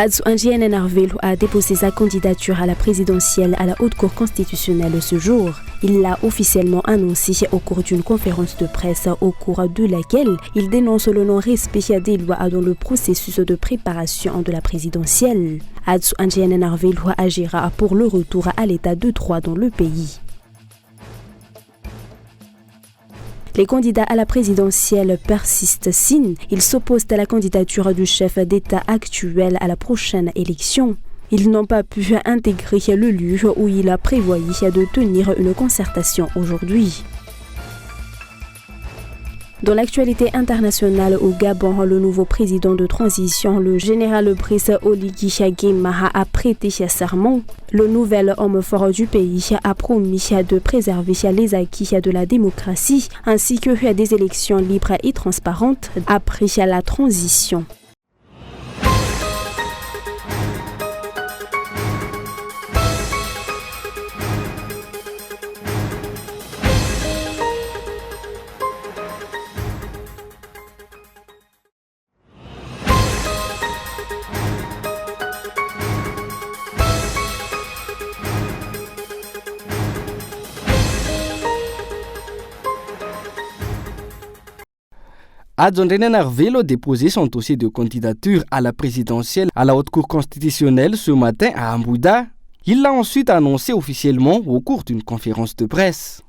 Adzo Angiene Narvelo a déposé sa candidature à la présidentielle à la Haute Cour constitutionnelle ce jour. Il l'a officiellement annoncé au cours d'une conférence de presse au cours de laquelle il dénonce le non-respect des lois dans le processus de préparation de la présidentielle. Adzo Angiene Narvelo agira pour le retour à l'état de droit dans le pays. Les candidats à la présidentielle persistent signe. Ils s'opposent à la candidature du chef d'État actuel à la prochaine élection. Ils n'ont pas pu intégrer le lieu où il a prévoyé de tenir une concertation aujourd'hui. Dans l'actualité internationale au Gabon, le nouveau président de transition, le général Brice Oligui Nguema, a prêté serment. Le nouvel homme fort du pays a promis de préserver les acquis de la démocratie ainsi que des élections libres et transparentes après la transition. Adzo Angiene Narvelo a déposé son dossier de candidature à la présidentielle à la Haute Cour constitutionnelle ce matin à Ambuda. Il l'a ensuite annoncé officiellement au cours d'une conférence de presse.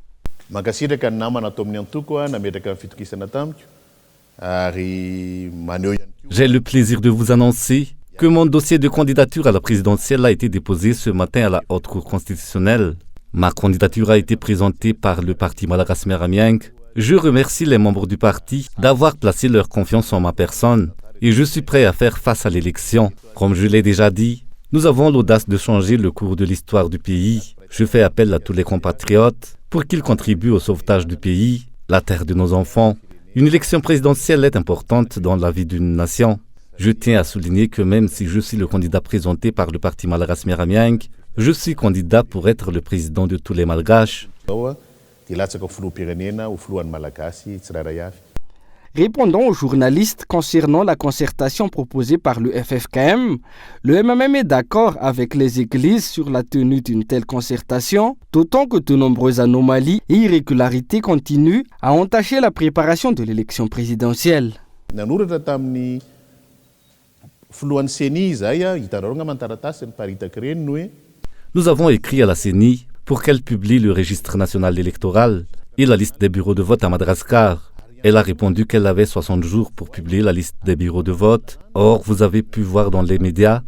J'ai le plaisir de vous annoncer que mon dossier de candidature à la présidentielle a été déposé ce matin à la Haute Cour constitutionnelle. Ma candidature a été présentée par le parti Malagas Meramieng. Je remercie les membres du parti d'avoir placé leur confiance en ma personne et je suis prêt à faire face à l'élection. Comme je l'ai déjà dit, nous avons l'audace de changer le cours de l'histoire du pays. Je fais appel à tous les compatriotes pour qu'ils contribuent au sauvetage du pays, la terre de nos enfants. Une élection présidentielle est importante dans la vie d'une nation. Je tiens à souligner que même si je suis le candidat présenté par le parti Malagas Meramieng, je suis candidat pour être le président de tous les Malgaches. Répondant aux journalistes concernant la concertation proposée par le FFKM, le MMM est d'accord avec les églises sur la tenue d'une telle concertation, d'autant que de nombreuses anomalies et irrégularités continuent à entacher la préparation de l'élection présidentielle. Nous avons écrit à la CENI pour qu'elle publie le registre national électoral et la liste des bureaux de vote à Madagascar. Elle a répondu qu'elle avait 60 jours pour publier la liste des bureaux de vote. Or, vous avez pu voir dans les médias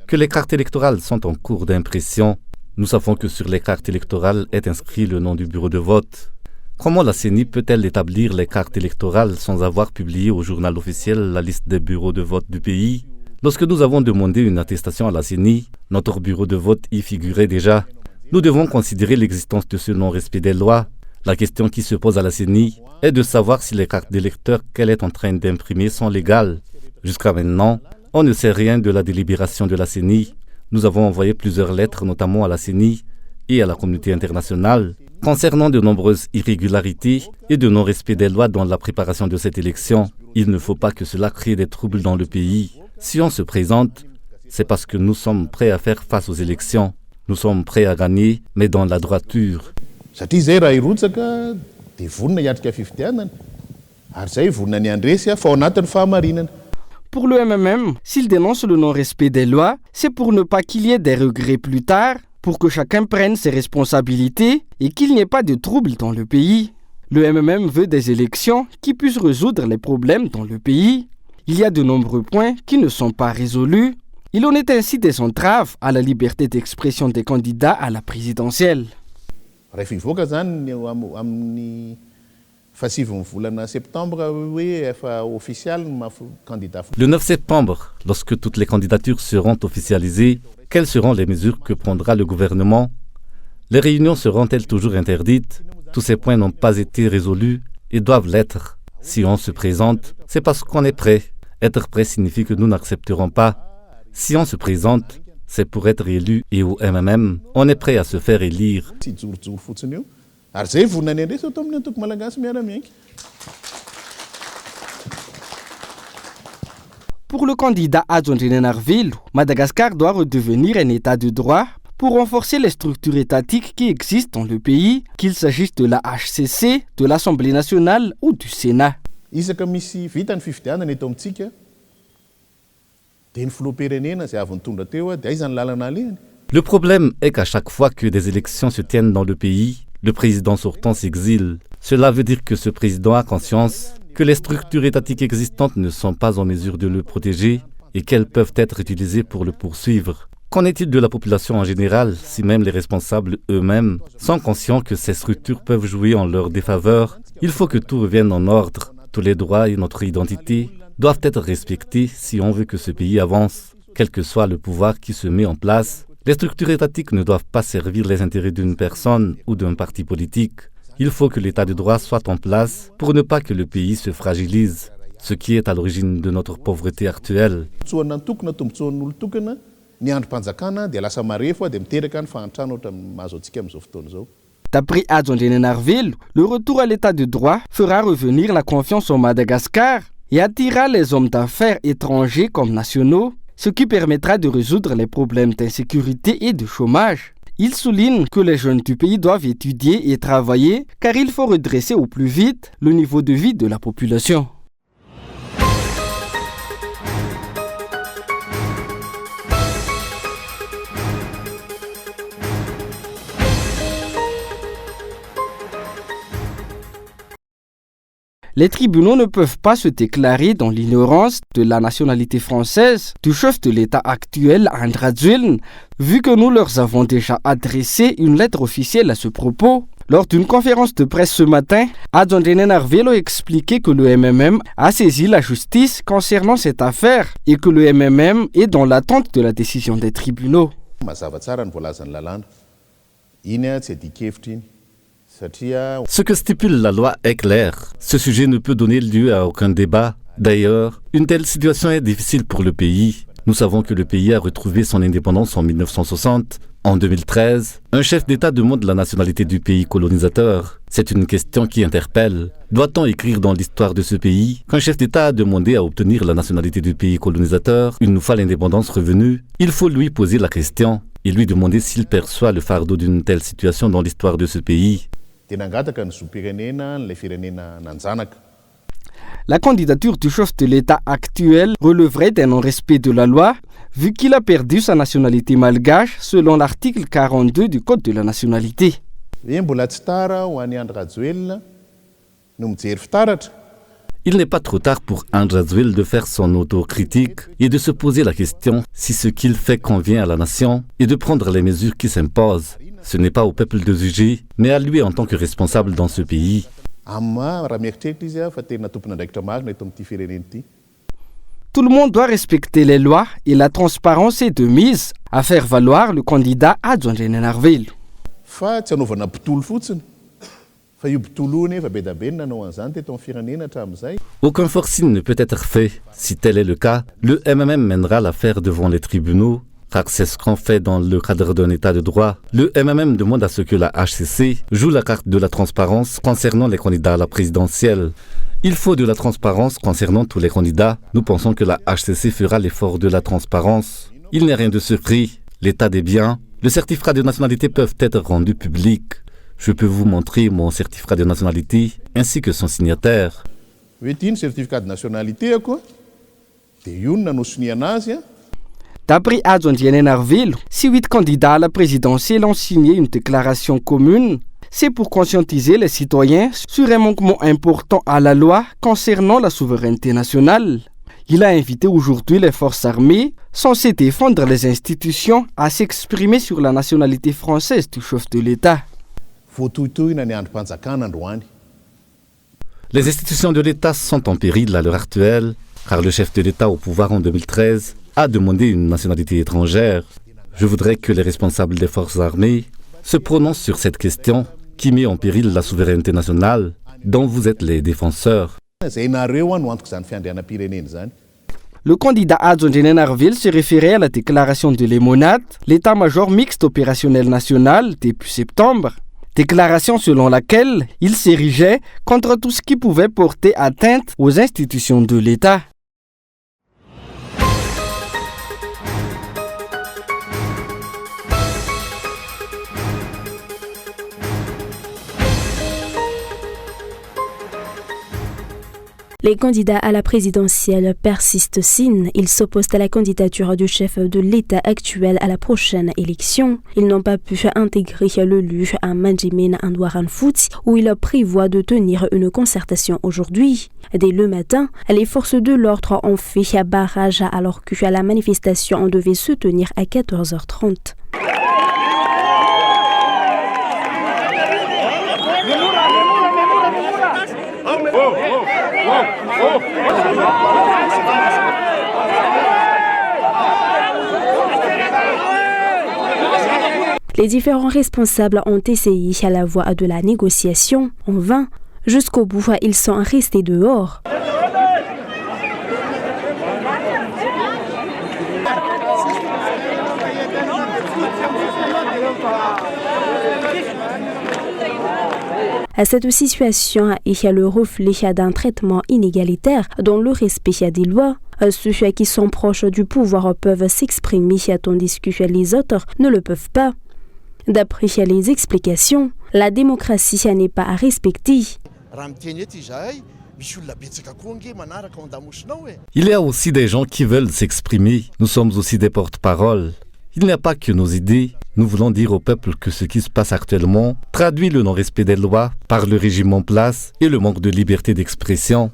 que les cartes électorales sont en cours d'impression. Nous savons que sur les cartes électorales est inscrit le nom du bureau de vote. Comment la CENI peut-elle établir les cartes électorales sans avoir publié au journal officiel la liste des bureaux de vote du pays? Lorsque nous avons demandé une attestation à la CENI, notre bureau de vote y figurait déjà. Nous devons considérer l'existence de ce non-respect des lois. La question qui se pose à la CENI est de savoir si les cartes d'électeurs qu'elle est en train d'imprimer sont légales. Jusqu'à maintenant, on ne sait rien de la délibération de la CENI. Nous avons envoyé plusieurs lettres, notamment à la CENI et à la communauté internationale, concernant de nombreuses irrégularités et de non-respect des lois dans la préparation de cette élection. Il ne faut pas que cela crée des troubles dans le pays. Si on se présente, c'est parce que nous sommes prêts à faire face aux élections. Nous sommes prêts à gagner, mais dans la droiture. Pour le MMM, s'il dénonce le non-respect des lois, c'est pour ne pas qu'il y ait des regrets plus tard, pour que chacun prenne ses responsabilités et qu'il n'y ait pas de troubles dans le pays. Le MMM veut des élections qui puissent résoudre les problèmes dans le pays. Il y a de nombreux points qui ne sont pas résolus. Il en est ainsi des entraves à la liberté d'expression des candidats à la présidentielle. Le 9 septembre, lorsque toutes les candidatures seront officialisées, quelles seront les mesures que prendra le gouvernement? Les réunions seront-elles toujours interdites? Tous ces points n'ont pas été résolus et doivent l'être. Si on se présente, c'est parce qu'on est prêt. Être prêt signifie que nous n'accepterons pas. Si on se présente, c'est pour être élu et au MMM, on est prêt à se faire élire. Pour le candidat Adjon Narville, Madagascar doit redevenir un état de droit pour renforcer les structures étatiques qui existent dans le pays, qu'il s'agisse de la HCC, de l'Assemblée nationale ou du Sénat. Le problème est qu'à chaque fois que des élections se tiennent dans le pays, le président sortant s'exile. Cela veut dire que ce président a conscience que les structures étatiques existantes ne sont pas en mesure de le protéger et qu'elles peuvent être utilisées pour le poursuivre. Qu'en est-il de la population en général, si même les responsables eux-mêmes sont conscients que ces structures peuvent jouer en leur défaveur? Il faut que tout revienne en ordre. Tous les droits et notre identité doivent être respectés si on veut que ce pays avance. Quel que soit le pouvoir qui se met en place, les structures étatiques ne doivent pas servir les intérêts d'une personne ou d'un parti politique. Il faut que l'état de droit soit en place pour ne pas que le pays se fragilise, ce qui est à l'origine de notre pauvreté actuelle. D'après Adjon Narville, le retour à l'état de droit fera revenir la confiance au Madagascar et attirera les hommes d'affaires étrangers comme nationaux, ce qui permettra de résoudre les problèmes d'insécurité et de chômage. Il souligne que les jeunes du pays doivent étudier et travailler car il faut redresser au plus vite le niveau de vie de la population. Les tribunaux ne peuvent pas se déclarer dans l'ignorance de la nationalité française du chef de l'État actuel, André Rajoelina, vu que nous leur avons déjà adressé une lettre officielle à ce propos. Lors d'une conférence de presse ce matin, Adjon Narville a expliqué que le MMM a saisi la justice concernant cette affaire et que le MMM est dans l'attente de la décision des tribunaux. Ce que stipule la loi est clair. Ce sujet ne peut donner lieu à aucun débat. D'ailleurs, une telle situation est difficile pour le pays. Nous savons que le pays a retrouvé son indépendance en 1960. En 2013, un chef d'État demande la nationalité du pays colonisateur. C'est une question qui interpelle. Doit-on écrire dans l'histoire de ce pays qu'un chef d'État a demandé à obtenir la nationalité du pays colonisateur une fois l'indépendance revenue? Il faut lui poser la question et lui demander s'il perçoit le fardeau d'une telle situation dans l'histoire de ce pays. La candidature du chef de l'État actuel releverait d'un non-respect de la loi, vu qu'il a perdu sa nationalité malgache selon l'article 42 du Code de la nationalité. Il n'est pas trop tard pour André Rajoelina de faire son autocritique et de se poser la question si ce qu'il fait convient à la nation et de prendre les mesures qui s'imposent. Ce n'est pas au peuple de juger, mais à lui en tant que responsable dans ce pays. Tout le monde doit respecter les lois et la transparence est de mise à faire valoir le candidat Adjon Narville. Aucun forcing ne peut être fait. Si tel est le cas, le MMM mènera l'affaire devant les tribunaux, car c'est ce qu'on fait dans le cadre d'un état de droit. Le MMM demande à ce que la HCC joue la carte de la transparence concernant les candidats à la présidentielle. Il faut de la transparence concernant tous les candidats. Nous pensons que la HCC fera l'effort de la transparence. Il n'est rien de secret. L'état des biens, le certificat de nationalité peuvent être rendus publics. Je peux vous montrer mon certificat de nationalité ainsi que son signataire. Certificat de nationalité quoi? D'après Adjon Narville, si 8 candidats à la présidentielle ont signé une déclaration commune, c'est pour conscientiser les citoyens sur un manquement important à la loi concernant la souveraineté nationale. Il a invité aujourd'hui les forces armées, censées défendre les institutions, à s'exprimer sur la nationalité française du chef de l'État. Les institutions de l'État sont en péril à l'heure actuelle, car le chef de l'État au pouvoir en 2013 a demandé une nationalité étrangère. Je voudrais que les responsables des forces armées se prononcent sur cette question qui met en péril la souveraineté nationale dont vous êtes les défenseurs. Le candidat Adjon Narville se référait à la déclaration de l'Émonat, l'état-major mixte opérationnel national début septembre. Déclaration selon laquelle il s'érigeait contre tout ce qui pouvait porter atteinte aux institutions de l'État. Les candidats à la présidentielle persistent signe. Ils s'opposent à la candidature du chef de l'État actuel à la prochaine élection. Ils n'ont pas pu intégrer le lieu à Manjimin Andoran Fouti où ils prévoient de tenir une concertation aujourd'hui. Dès le matin, les forces de l'ordre ont fait barrage alors que la manifestation devait se tenir à 14h30. Les différents responsables ont essayé à la voie de la négociation. En vain, jusqu'au bout, ils sont restés dehors. Cette situation est le reflet d'un traitement inégalitaire dans le respect des lois. Ceux qui sont proches du pouvoir peuvent s'exprimer tandis que les autres ne le peuvent pas. D'après les explications, la démocratie n'est pas à respecter. Il y a aussi des gens qui veulent s'exprimer. Nous sommes aussi des porte-parole. Il n'y a pas que nos idées. Nous voulons dire au peuple que ce qui se passe actuellement traduit le non-respect des lois par le régime en place et le manque de liberté d'expression.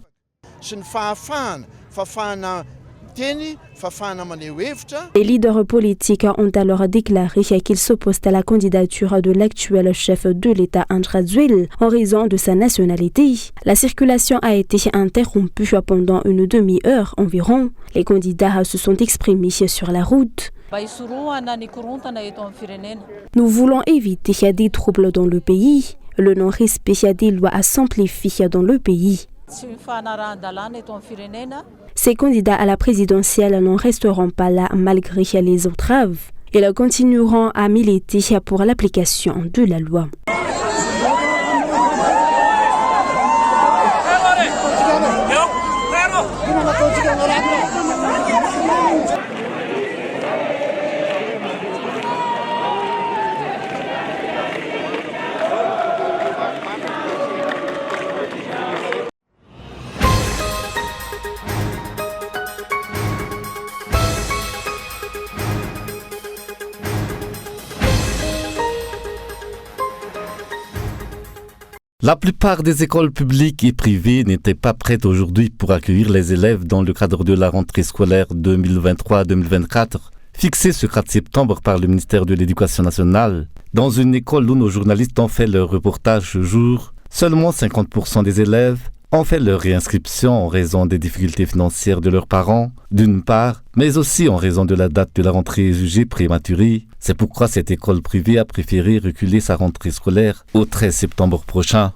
Les leaders politiques ont alors déclaré qu'ils s'opposent à la candidature de l'actuel chef de l'État Andradzuil en raison de sa nationalité. La circulation a été interrompue pendant une demi-heure environ. Les candidats se sont exprimés sur la route. Nous voulons éviter des troubles dans le pays. Le non-respect des lois s'amplifie dans le pays. Ces candidats à la présidentielle n'en resteront pas là malgré les entraves. Ils continueront à militer pour l'application de la loi. La plupart des écoles publiques et privées n'étaient pas prêtes aujourd'hui pour accueillir les élèves dans le cadre de la rentrée scolaire 2023-2024, fixée ce 4 septembre par le ministère de l'Éducation nationale. Dans une école où nos journalistes ont fait leur reportage ce jour, seulement 50% des élèves ont fait leur réinscription en raison des difficultés financières de leurs parents, d'une part, mais aussi en raison de la date de la rentrée jugée prématurée. C'est pourquoi cette école privée a préféré reculer sa rentrée scolaire au 13 septembre prochain.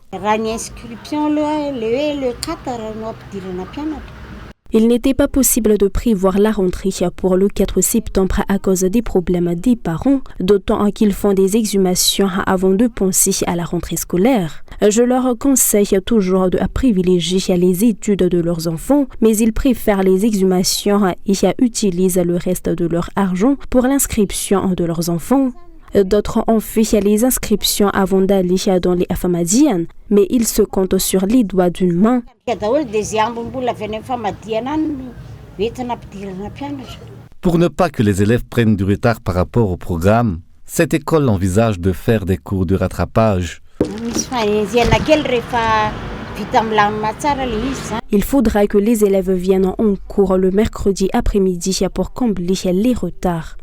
Il n'était pas possible de prévoir la rentrée pour le 4 septembre à cause des problèmes des parents, d'autant qu'ils font des exhumations avant de penser à la rentrée scolaire. Je leur conseille toujours de privilégier les études de leurs enfants, mais ils préfèrent les exhumations et utilisent le reste de leur argent pour l'inscription de leurs enfants. D'autres ont fait les inscriptions avant d'aller dans les Afamadian, mais ils se comptent sur les doigts d'une main. Pour ne pas que les élèves prennent du retard par rapport au programme, cette école envisage de faire des cours de rattrapage. Il faudra que les élèves viennent en cours le mercredi après-midi pour combler les retards.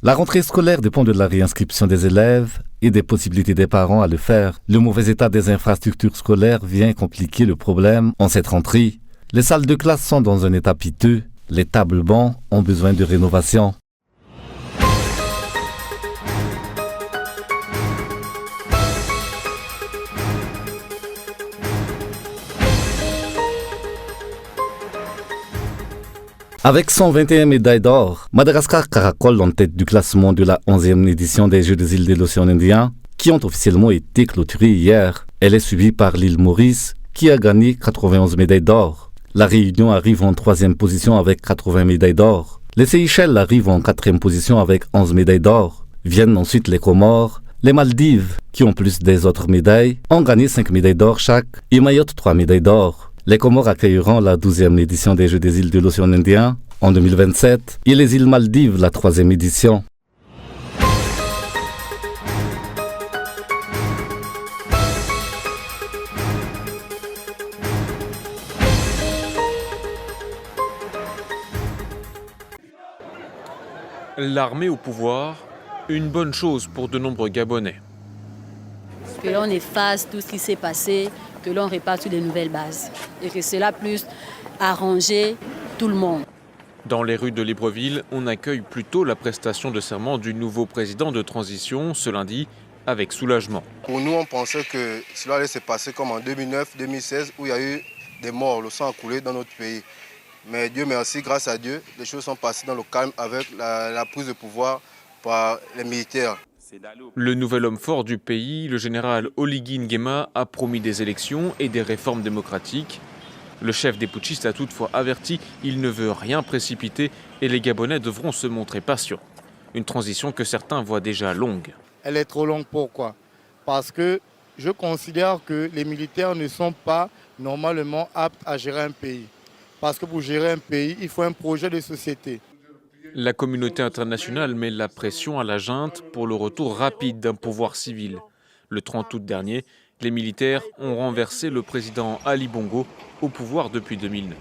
La rentrée scolaire dépend de la réinscription des élèves et des possibilités des parents à le faire. Le mauvais état des infrastructures scolaires vient compliquer le problème en cette rentrée. Les salles de classe sont dans un état piteux. Les tables bancs ont besoin de rénovation. Avec 121 médailles d'or, Madagascar caracole en tête du classement de la 11e édition des Jeux des îles de l'océan Indien, qui ont officiellement été clôturés hier. Elle est suivie par l'île Maurice, qui a gagné 91 médailles d'or. La Réunion arrive en 3e position avec 80 médailles d'or. Les Seychelles arrivent en 4e position avec 11 médailles d'or. Viennent ensuite les Comores Les Maldives, qui ont plus des autres médailles, ont gagné 5 médailles d'or chaque et Mayotte 3 médailles d'or. Les Comores accueilleront la 12e édition des Jeux des îles de l'océan Indien en 2027 et les îles Maldives la 3e édition. L'armée au pouvoir, une bonne chose pour de nombreux Gabonais. Que l'on efface tout ce qui s'est passé, que l'on répare sur de nouvelles bases et que cela puisse arranger tout le monde. Dans les rues de Libreville, on accueille plutôt la prestation de serment du nouveau président de transition ce lundi avec soulagement. Pour nous, on pensait que cela allait se passer comme en 2009-2016 où il y a eu des morts, le sang a coulé dans notre pays. Mais Dieu merci, grâce à Dieu, les choses sont passées dans le calme avec la prise de pouvoir par les militaires. Le nouvel homme fort du pays, le général Oligui Nguema, a promis des élections et des réformes démocratiques. Le chef des putschistes a toutefois averti, il ne veut rien précipiter et les Gabonais devront se montrer patients. Une transition que certains voient déjà longue. Elle est trop longue, pourquoi? Parce que je considère que les militaires ne sont pas normalement aptes à gérer un pays. Parce que pour gérer un pays, il faut un projet de société. La communauté internationale met la pression à la junte pour le retour rapide d'un pouvoir civil. Le 30 août dernier, les militaires ont renversé le président Ali Bongo au pouvoir depuis 2009.